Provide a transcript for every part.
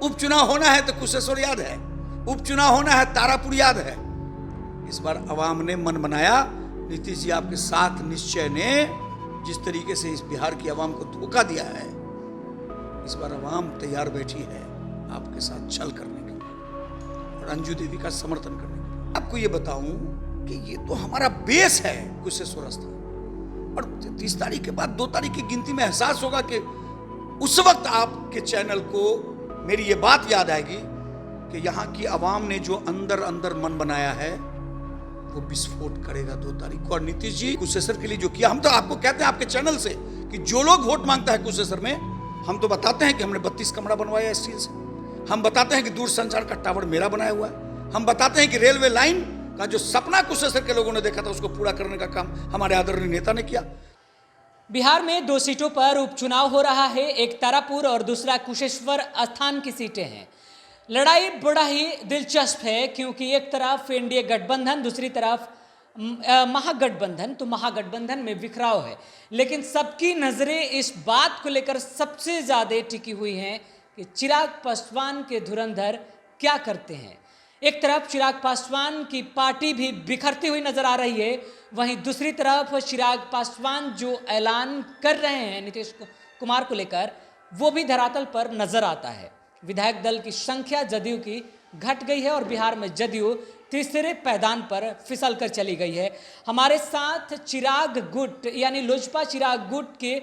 उपचुनाव होना है तो कुशेश्वर याद है, उपचुनाव होना है तारापुर याद है। इस बार अवाम ने मन बनाया, नीतीश जी आपके साथ निश्चय ने जिस तरीके से इस बिहार की अवाम को धोखा दिया है, इस बार अवाम तैयार बैठी है आपके साथ छल करने के लिए और अंजू देवी का समर्थन करने के लिए। आपको ये बताऊं कि ये तो हमारा बेस है कुशेश्वर स्थान, और 30 तारीख के बाद 2 तारीख की गिनती में एहसास होगा कि उस वक्त आपके चैनल को मेरी ये बात याद आएगी कि यहाँ की आवाम ने जो अंदर अंदर मन बनाया है वो विस्फोट करेगा 2 तारीख को। और नीतीश जी कुशेश्वर के लिए जो किया, हम तो आपको कहते हैं आपके चैनल से कि जो लोग वोट मांगता है कुशेश्वर में, हम तो बताते हैं कि हमने 32 कमरा बनवाया स्टील से, हम बताते हैं कि दूरसंचार का टावर मेरा बनाया हुआ है, हम बताते हैं कि रेलवे लाइन का जो सपना कुशेश्वर के लोगों ने देखा था उसको पूरा करने का काम हमारे आदरणीय नेता ने किया। बिहार में 2 सीटों पर उपचुनाव हो रहा है, एक तारापुर और दूसरा कुशेश्वर स्थान की सीटें हैं। लड़ाई बड़ा ही दिलचस्प है क्योंकि एक तरफ एनडीए गठबंधन, दूसरी तरफ महागठबंधन, तो महागठबंधन में बिखराव है, लेकिन सबकी नज़रें इस बात को लेकर सबसे ज़्यादा टिकी हुई हैं कि चिराग पासवान के धुरंधर क्या करते हैं। एक तरफ चिराग पासवान की पार्टी भी बिखरती हुई नजर आ रही है, वहीं दूसरी तरफ चिराग पासवान जो ऐलान कर रहे हैं नीतीश कुमार को लेकर, वो भी धरातल पर नजर आता है। विधायक दल की संख्या जदयू की घट गई है और बिहार में जदयू तीसरे पैदान पर फिसल कर चली गई है। हमारे साथ चिराग गुट यानी लोजपा चिराग गुट के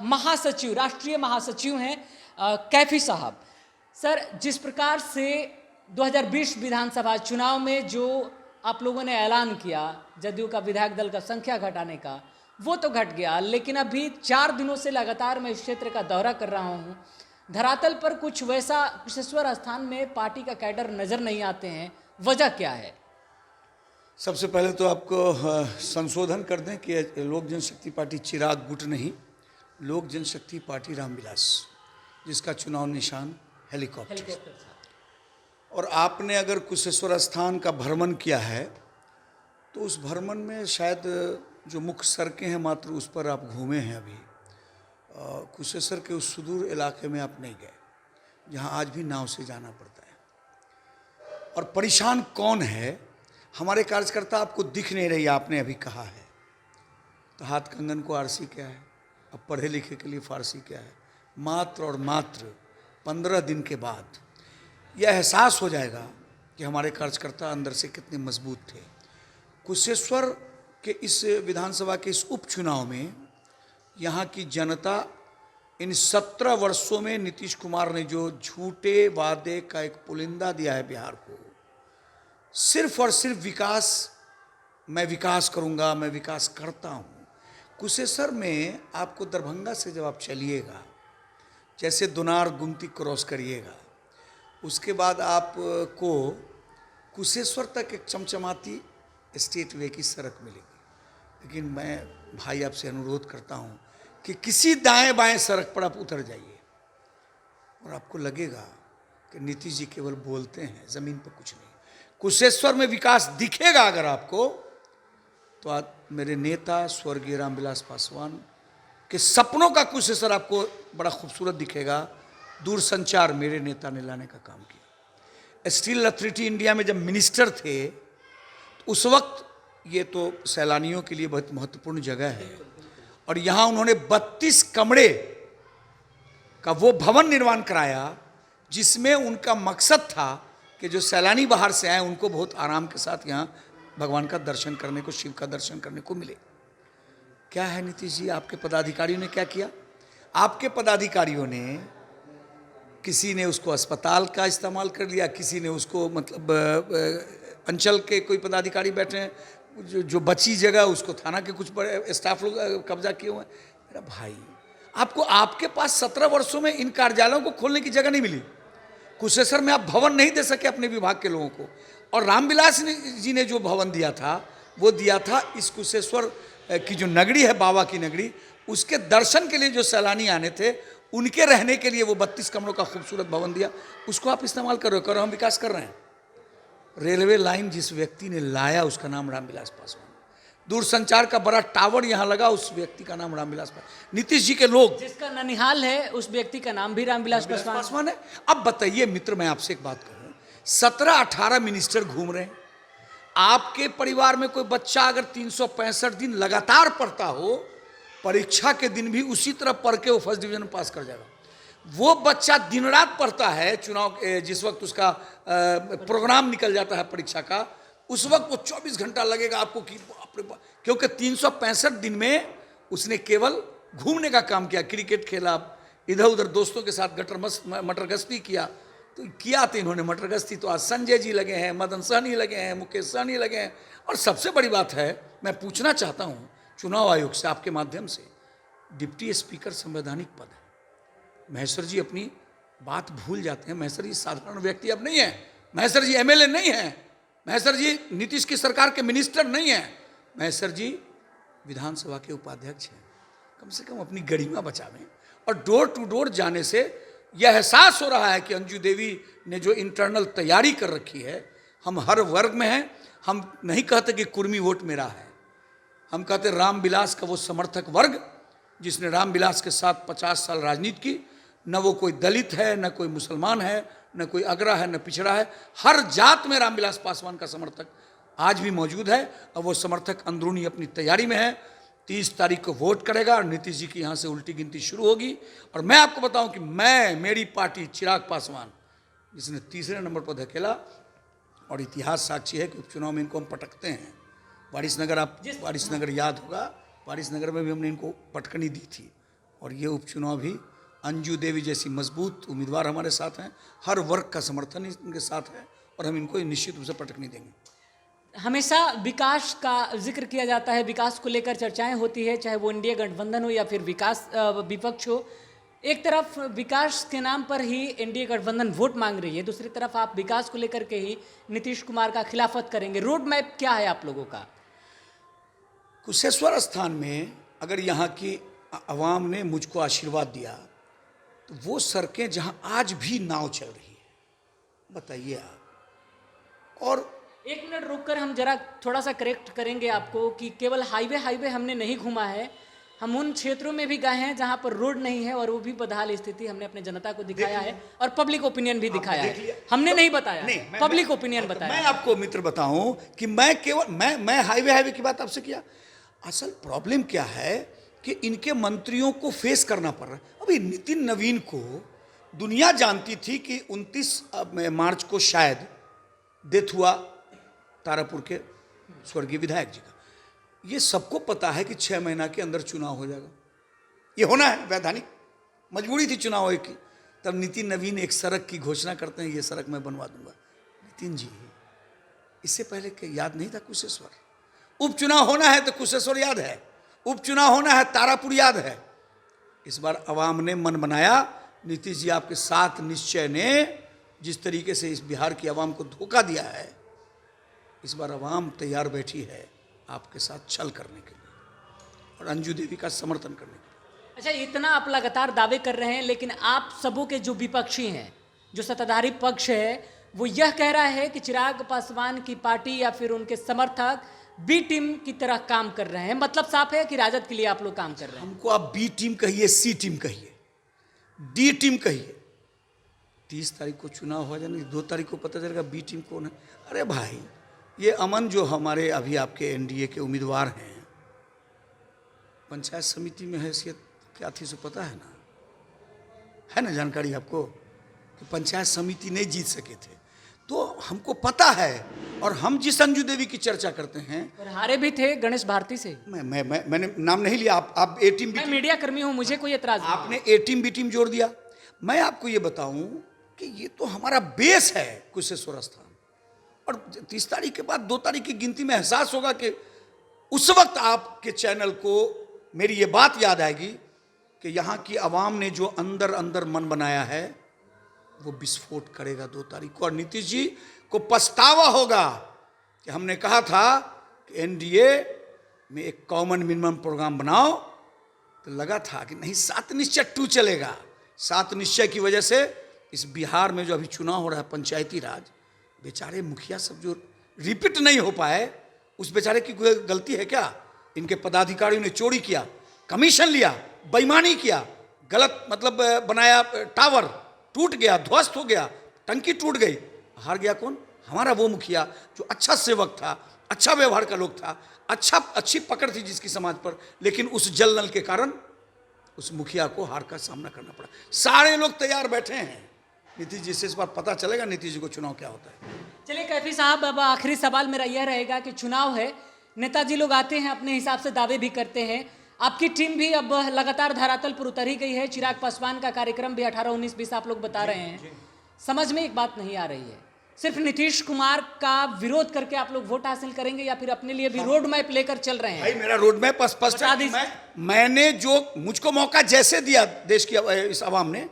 महासचिव, राष्ट्रीय महासचिव हैं कैफी साहब। सर, जिस प्रकार से 2020 विधानसभा चुनाव में जो आप लोगों ने ऐलान किया जदयू का विधायक दल का संख्या घटाने का, वो तो घट गया, लेकिन अभी 4 दिनों से लगातार मैं इस क्षेत्र का दौरा कर रहा हूँ, धरातल पर कुछ वैसा कुशेश्वर स्थान में पार्टी का कैडर नजर नहीं आते हैं। वजह क्या है? सबसे पहले तो आपको संशोधन कर दें कि लोक जनशक्ति पार्टी चिराग गुट नहीं, लोक जनशक्ति पार्टी रामविलास, जिसका चुनाव निशान हेलीकॉप्टर। और आपने अगर कुशेश्वर स्थान का भ्रमण किया है तो उस भ्रमण में शायद जो मुख्य सड़कें हैं मात्र उस पर आप घूमे हैं। अभी कुशेश्वर के उस सुदूर इलाके में आप नहीं गए जहां आज भी नाव से जाना पड़ता है। और परेशान कौन है? हमारे कार्यकर्ता आपको दिख नहीं रही, आपने अभी कहा है। तो हाथ कंगन को आरसी क्या है, अब पढ़े लिखे के लिए फारसी क्या है। मात्र और मात्र 15 दिन के बाद यह एहसास हो जाएगा कि हमारे कार्यकर्ता अंदर से कितने मजबूत थे। कुशेश्वर के इस विधानसभा के इस उपचुनाव में यहाँ की जनता इन 17 वर्षों में नीतीश कुमार ने जो झूठे वादे का एक पुलिंदा दिया है बिहार को, सिर्फ और सिर्फ विकास, मैं विकास करूँगा, मैं विकास करता हूँ। कुशेश्वर में आपको दरभंगा से जब आप चलिएगा, जैसे दुनार गुमती क्रॉस करिएगा, उसके बाद आपको कुशेश्वर तक एक चमचमाती स्टेट वे की सड़क मिलेगी। लेकिन मैं भाई आपसे अनुरोध करता हूँ कि किसी दाएं बाएं सड़क पर आप उतर जाइए और आपको लगेगा कि नीतीश जी केवल बोलते हैं, ज़मीन पर कुछ नहीं। कुशेश्वर में विकास दिखेगा अगर आपको, तो आज मेरे नेता स्वर्गीय रामविलास पासवान के सपनों का कुशेश्वर आपको बड़ा खूबसूरत दिखेगा। दूरसंचार मेरे नेता ने लाने का काम किया। स्टील अथॉरिटी इंडिया में जब मिनिस्टर थे तो उस वक्त ये तो सैलानियों के लिए बहुत महत्वपूर्ण जगह है, और यहाँ उन्होंने 32 कमरे का वो भवन निर्माण कराया जिसमें उनका मकसद था कि जो सैलानी बाहर से आए उनको बहुत आराम के साथ यहाँ भगवान का दर्शन करने को, शिव का दर्शन करने को मिले। क्या है नीतीश जी, आपके पदाधिकारियों ने क्या किया? आपके पदाधिकारियों ने, किसी ने उसको अस्पताल का इस्तेमाल कर लिया, किसी ने उसको मतलब अंचल के कोई पदाधिकारी बैठे हैं, जो बची जगह उसको थाना के कुछ बड़े स्टाफ लोग कब्जा किए हुए हैं। मेरा भाई, आपको आपके पास 17 वर्षों में इन कार्यालयों को खोलने की जगह नहीं मिली। कुशेश्वर में आप भवन नहीं दे सके अपने विभाग के लोगों को, और रामविलास जी ने जो भवन दिया था वो दिया था इस कुशेश्वर की जो नगरी है, बाबा की नगरी, उसके दर्शन के लिए जो सैलानी आने थे उनके रहने के लिए वो 32 कमरों का खूबसूरत भवन दिया। उसको आप इस्तेमाल करो, हम विकास कर रहे हैं। रेलवे लाइन जिस व्यक्ति ने लाया उसका नाम रामविलास पासवान। दूरसंचार का बड़ा टावर यहाँ लगा, उस व्यक्ति का नाम रामविलास पासवान। नीतीश जी के लोग, जिसका ननिहाल है उस व्यक्ति का नाम भी रामविलास पासवान। पासवान है। अब बताइए मित्र, मैं आपसे एक बात कहूँ, 17-18 मिनिस्टर घूम रहे हैं। आपके परिवार में कोई बच्चा अगर 365 दिन लगातार पढ़ता हो, परीक्षा के दिन भी उसी तरह पढ़ के वो फर्स्ट डिवीजन में पास कर जाएगा। वो बच्चा दिन रात पढ़ता है, चुनाव जिस वक्त उसका प्रोग्राम निकल जाता है परीक्षा का, उस वक्त वो 24 घंटा लगेगा आपको कि बाप रे बाप, क्योंकि 365 दिन में उसने केवल घूमने का काम किया, क्रिकेट खेला, इधर उधर दोस्तों के साथ मटर गश्ती किया। तो किया तो इन्होंने मटर गश्ती, तो आज संजय जी लगे हैं, मदन सहनी लगे हैं, मुकेश सहनी लगे हैं। और सबसे बड़ी बात है, मैं पूछना चाहता हूँ चुनाव आयोग से आपके माध्यम से, डिप्टी स्पीकर संवैधानिक पद है, महेश्वर जी अपनी बात भूल जाते हैं। महेश्वर जी साधारण व्यक्ति अब नहीं है, महेश्वर जी एमएलए नहीं है, महेश्वर जी नीतीश की सरकार के मिनिस्टर नहीं है, महेश्वर जी विधानसभा के उपाध्यक्ष हैं। कम से कम अपनी गरिमा बचावें। और डोर टू डोर जाने से यह एहसास हो रहा है कि अंजू देवी ने जो इंटरनल तैयारी कर रखी है, हम हर वर्ग में हैं। हम नहीं कहते कि कुर्मी वोट मेरा है, हम कहते रामविलास का वो समर्थक वर्ग जिसने रामविलास के साथ 50 साल राजनीति की। न वो कोई दलित है, न कोई मुसलमान है, न कोई अगरा है, न पिछड़ा है। हर जात में रामविलास पासवान का समर्थक आज भी मौजूद है, और वो समर्थक अंदरूनी अपनी तैयारी में है। 30 तारीख को वोट करेगा और नीतीश जी की यहाँ से उल्टी गिनती शुरू होगी। और मैं आपको बताऊं कि मेरी पार्टी चिराग पासवान, जिसने तीसरे नंबर पर धकेला, और इतिहास साक्षी है कि उपचुनाव में इनको हम पटकते हैं। वारिसनगर, आप वारिसनगर याद होगा, वारिसनगर में भी हमने इनको पटकनी दी थी। और ये उपचुनाव भी अंजू देवी जैसी मजबूत उम्मीदवार हमारे साथ हैं, हर वर्ग का समर्थन इनके साथ है, और हम इनको निश्चित रूप से पटकनी देंगे। हमेशा विकास का जिक्र किया जाता है, विकास को लेकर चर्चाएं होती है, चाहे वो इंडिया गठबंधन हो या फिर विकास विपक्ष हो। एक तरफ विकास के नाम पर ही एनडीए गठबंधन वोट मांग रही है, दूसरी तरफ आप विकास को लेकर के ही नीतीश कुमार का खिलाफत करेंगे। रोड मैप क्या है आप लोगों का? कुशेश्वर स्थान में अगर यहाँ की आवाम ने मुझको आशीर्वाद दिया, तो वो सड़कें जहाँ आज भी नाव चल रही है, बताइए आप। और एक मिनट रुककर हम जरा थोड़ा सा करेक्ट करेंगे आपको कि केवल हाईवे हमने नहीं घूमा है, हम उन क्षेत्रों में भी गए हैं जहां पर रोड नहीं है, और वो भी बदहाल स्थिति हमने अपने जनता को दिखाया है, और पब्लिक ओपिनियन भी दिखाया है। हमने नहीं बताया, पब्लिक ओपिनियन बताया। मैं आपको मित्र बताऊं कि मैं केवल मैं हाईवे की बात आपसे किया। असल प्रॉब्लम क्या है कि इनके मंत्रियों को फेस करना पड़ रहा है। अभी नितिन नवीन को दुनिया जानती थी कि 29 मार्च को शायद डेथ हुआ तारापुर के स्वर्गीय विधायक जी का। ये सबको पता है कि 6 महीना के अंदर चुनाव हो जाएगा, ये होना है, वैधानिक मजबूरी थी चुनाव होने की। तब नितिन नवीन एक सड़क की घोषणा करते हैं, ये सड़क मैं बनवा दूंगा। नितिन जी, इससे पहले के याद नहीं था कुशेश्वर? उपचुनाव होना है तो कुशेश्वर याद है, उपचुनाव होना है तारापुर याद है। इस बार आवाम ने मन बनाया, नीतीश जी आपके साथ निश्चय ने जिस तरीके से इस बिहार की आवाम को धोखा दिया है, इस बार आवाम तैयार बैठी है आपके साथ छल करने के लिए और अंजू देवी का समर्थन करने के लिए। अच्छा, इतना आप लगातार दावे कर रहे हैं, लेकिन आप सबों के जो विपक्षी हैं, जो सत्ताधारी पक्ष है, वो यह कह रहा है कि चिराग पासवान की पार्टी या फिर उनके समर्थक बी टीम की तरह काम कर रहे हैं। मतलब साफ है कि राजद के लिए आप लोग काम कर रहे हैं। हमको आप बी टीम कहिए, सी टीम कहिए, डी टीम कहिए। 30 तारीख को चुनाव हो जाने, 2 तारीख को पता चलेगा बी टीम कौन है। अरे भाई, ये अमन जो हमारे अभी आपके एनडीए के उम्मीदवार हैं, पंचायत समिति में हैसियत क्या थी सो पता है ना जानकारी आपको कि पंचायत समिति नहीं जीत सके थे। तो हमको पता है, और हम जिस अंजू देवी की चर्चा करते हैं, और हारे भी थे गणेश भारती से। मैंने नाम नहीं लिया, आप ए टीम मैं मीडिया कर्मी हूं, मुझे कोई एतराज नहीं। आपने ए टीम बी टीम जोड़ दिया। मैं आपको ये बताऊं कि ये तो हमारा बेस है कुशेश्वर स्थान, और 30 तारीख के बाद 2 तारीख की गिनती में एहसास होगा कि उस वक्त आपके चैनल को मेरी ये बात याद आएगी कि यहाँ की आवाम ने जो अंदर अंदर मन बनाया है वो विस्फोट करेगा 2 तारीख को। और नीतीश जी को पछतावा होगा कि हमने कहा था कि एनडीए में एक कॉमन मिनिमम प्रोग्राम बनाओ, तो लगा था कि नहीं 7 निश्चय 2 चलेगा। 7 निश्चय की वजह से इस बिहार में जो अभी चुनाव हो रहा है पंचायती राज, बेचारे मुखिया सब जो रिपीट नहीं हो पाए, उस बेचारे की कोई गलती है क्या? इनके पदाधिकारियों ने चोरी किया, कमीशन लिया, बेईमानी किया, गलत मतलब बनाया, टावर टूट गया, ध्वस्त हो गया, टंकी टूट गई। हार गया कौन? हमारा वो मुखिया जो अच्छा सेवक था, अच्छा व्यवहार का लोग था, अच्छी पकड़ थी जिसकी समाज पर, लेकिन उस जल नल के कारण उस मुखिया को हार का सामना करना पड़ा। सारे लोग तैयार बैठे हैं। नीतीश जी से इस बार पता चलेगा नीतीश जी को चुनाव क्या होता है। चलिए कैफी साहब, अब आखिरी सवाल मेरा यह रहेगा कि चुनाव है, नेताजी लोग आते हैं, अपने हिसाब से दावे भी करते हैं, आपकी टीम भी अब लगातार धरातल पर उतर ही गई है। चिराग पासवान का कार्यक्रम भी 18, 19, 20 आप लोग बता रहे हैं। समझ में एक बात नहीं आ रही है, सिर्फ नीतीश कुमार का विरोध करके आप लोग वोट हासिल करेंगे या फिर अपने लिए भी रोड मैप लेकर चल रहे हैं? भाई मेरा रोड मैप स्पष्ट है। मैंने जो मुझको मौका जैसे दिया देश की इस आवाम ने,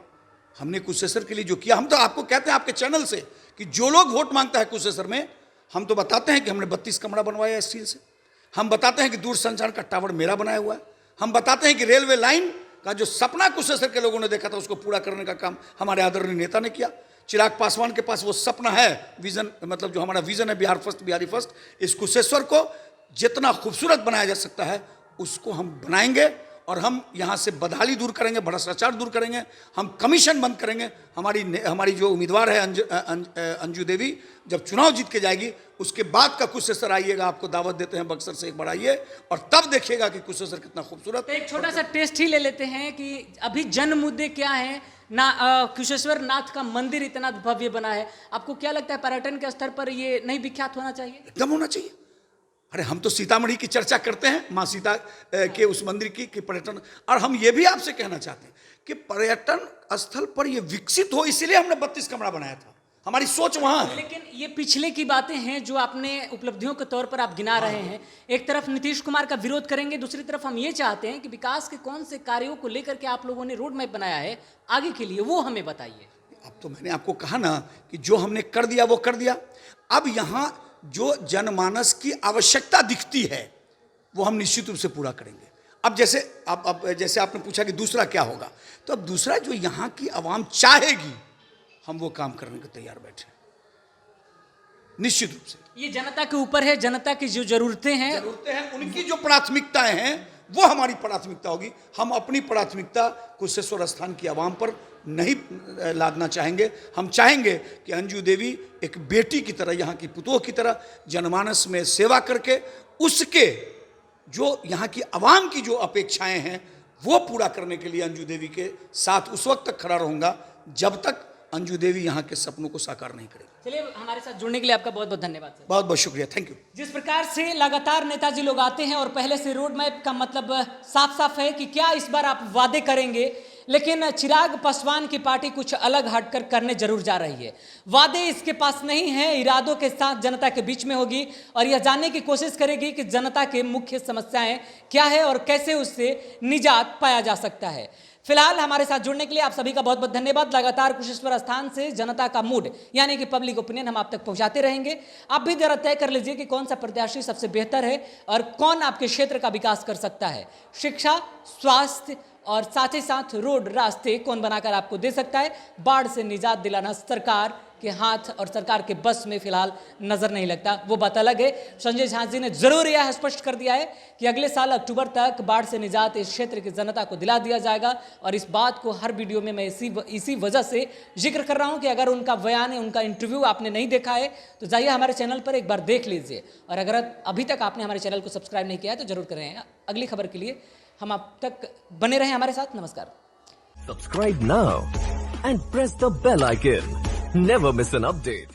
हमने कुशेश्वर के लिए जो किया, हम तो आपको कहते हैं आपके चैनल से कि जो लोग वोट मांगता है कुशेश्वर में, हम तो बताते हैं कि हमने 32 कमरा बनवाया स्टील से, हम बताते हैं कि दूरसंचार का टावर मेरा बनाया हुआ है, हम बताते हैं कि रेलवे लाइन का जो सपना कुशेश्वर के लोगों ने देखा था उसको पूरा करने का काम हमारे आदरणीय नेता ने किया। चिराग पासवान के पास वो सपना है, विजन, मतलब जो हमारा विजन है बिहार फर्स्ट, बिहारी फर्स्ट। इस कुशेश्वर को जितना खूबसूरत बनाया जा सकता है उसको हम बनाएंगे और हम यहाँ से बदहाली दूर करेंगे, भ्रष्टाचार दूर करेंगे, हम कमीशन बंद करेंगे। हमारी जो उम्मीदवार है अंजू देवी, जब चुनाव जीत के जाएगी उसके बाद का कुशेश्वर आइएगा, आपको दावत देते हैं, बक्सर से एक बार आइए और तब देखिएगा कि कुशेश्वर कितना खूबसूरत। तो एक छोटा सा टेस्ट ही ले लेते हैं कि अभी जन मुद्दे क्या हैं ना। कुशेश्वर नाथ का मंदिर इतना भव्य बना है, आपको क्या लगता है पर्यटन के स्तर पर ये नहीं विख्यात होना चाहिए? एकदम होना चाहिए। अरे हम तो सीतामढ़ी की चर्चा करते हैं, माँ सीता के उस मंदिर की पर्यटन, और हम ये भी आपसे कहना चाहते हैं कि पर्यटन स्थल पर ये विकसित हो, इसीलिए हमने 32 कमरा बनाया था, हमारी सोच वहां है। लेकिन ये पिछले की बातें हैं जो आपने उपलब्धियों के तौर पर आप गिना रहे हैं। एक तरफ नीतीश कुमार का विरोध करेंगे, दूसरी तरफ हम ये चाहते हैं कि विकास के कौन से कार्यों को लेकर के आप लोगों ने रोड मैप बनाया है आगे के लिए, वो हमें बताइए। अब तो मैंने आपको कहा ना कि जो हमने कर दिया वो कर दिया। अब यहाँ जो जनमानस की आवश्यकता दिखती है वो हम निश्चित रूप से पूरा करेंगे। अब जैसे आपने पूछा कि दूसरा क्या होगा, तो अब दूसरा जो यहाँ की आवाम चाहेगी हम वो काम करने को तैयार बैठे, निश्चित रूप से। ये जनता के ऊपर है, जनता की जो जरूरतें हैं उनकी जो प्राथमिकताएं हैं वो हमारी प्राथमिकता होगी। हम अपनी प्राथमिकता कुशेश्वर स्थान की आवाम पर नहीं लादना चाहेंगे। हम चाहेंगे कि अंजू देवी एक बेटी की तरह, यहाँ की पुतोह की तरह जनमानस में सेवा करके उसके जो यहाँ की आवाम की जो अपेक्षाएं हैं वो पूरा करने के लिए अंजू देवी के साथ उस वक्त तक खड़ा रहूँगा जब तक अंजू देवी यहाँ के सपनों को साकार नहीं करेगी। चलिए, हमारे साथ जुड़ने के लिए आपका बहुत बहुत धन्यवाद सर। बहुत बहुत शुक्रिया, थैंक यू। जिस प्रकार से लगातार नेताजी लोग आते हैं और पहले से रोड मैप का मतलब साफ साफ है कि क्या इस बार आप वादे करेंगे, लेकिन चिराग पासवान की पार्टी कुछ अलग हटकर करने जरूर जा रही है। वादे इसके पास नहीं है, इरादों के साथ जनता के बीच में होगी और यह जानने की कोशिश करेगी कि जनता के मुख्य समस्याएं क्या है और कैसे उससे निजात पाया जा सकता है। फिलहाल हमारे साथ जुड़ने के लिए आप सभी का बहुत बहुत धन्यवाद। लगातार कुशेश्वर स्थान से जनता का मूड यानी कि पब्लिक ओपिनियन हम आप तक पहुंचाते रहेंगे। आप भी जरा तय कर लीजिए कि कौन सा प्रत्याशी सबसे बेहतर है और कौन आपके क्षेत्र का विकास कर सकता है। शिक्षा, स्वास्थ्य और साथ ही साथ रोड, रास्ते कौन बनाकर आपको दे सकता है। बाढ़ से निजात दिलाना सरकार के हाथ और सरकार के बस में फिलहाल नजर नहीं लगता, वो बात अलग है। संजय झा जी ने जरूर यह स्पष्ट कर दिया है कि अगले साल अक्टूबर तक बाढ़ से निजात इस क्षेत्र की जनता को दिला दिया जाएगा और इस बात को हर वीडियो में मैं इसी वजह से जिक्र कर रहा हूं कि अगर उनका बयान है, उनका इंटरव्यू आपने नहीं देखा है तो जाइए हमारे चैनल पर एक बार देख लीजिए और अगर अभी तक आपने हमारे चैनल को सब्सक्राइब नहीं किया है तो जरूर करें। अगली खबर के लिए हम आप तक बने रहें हमारे साथ। नमस्कार। Subscribe now and press the bell icon. Never miss an update.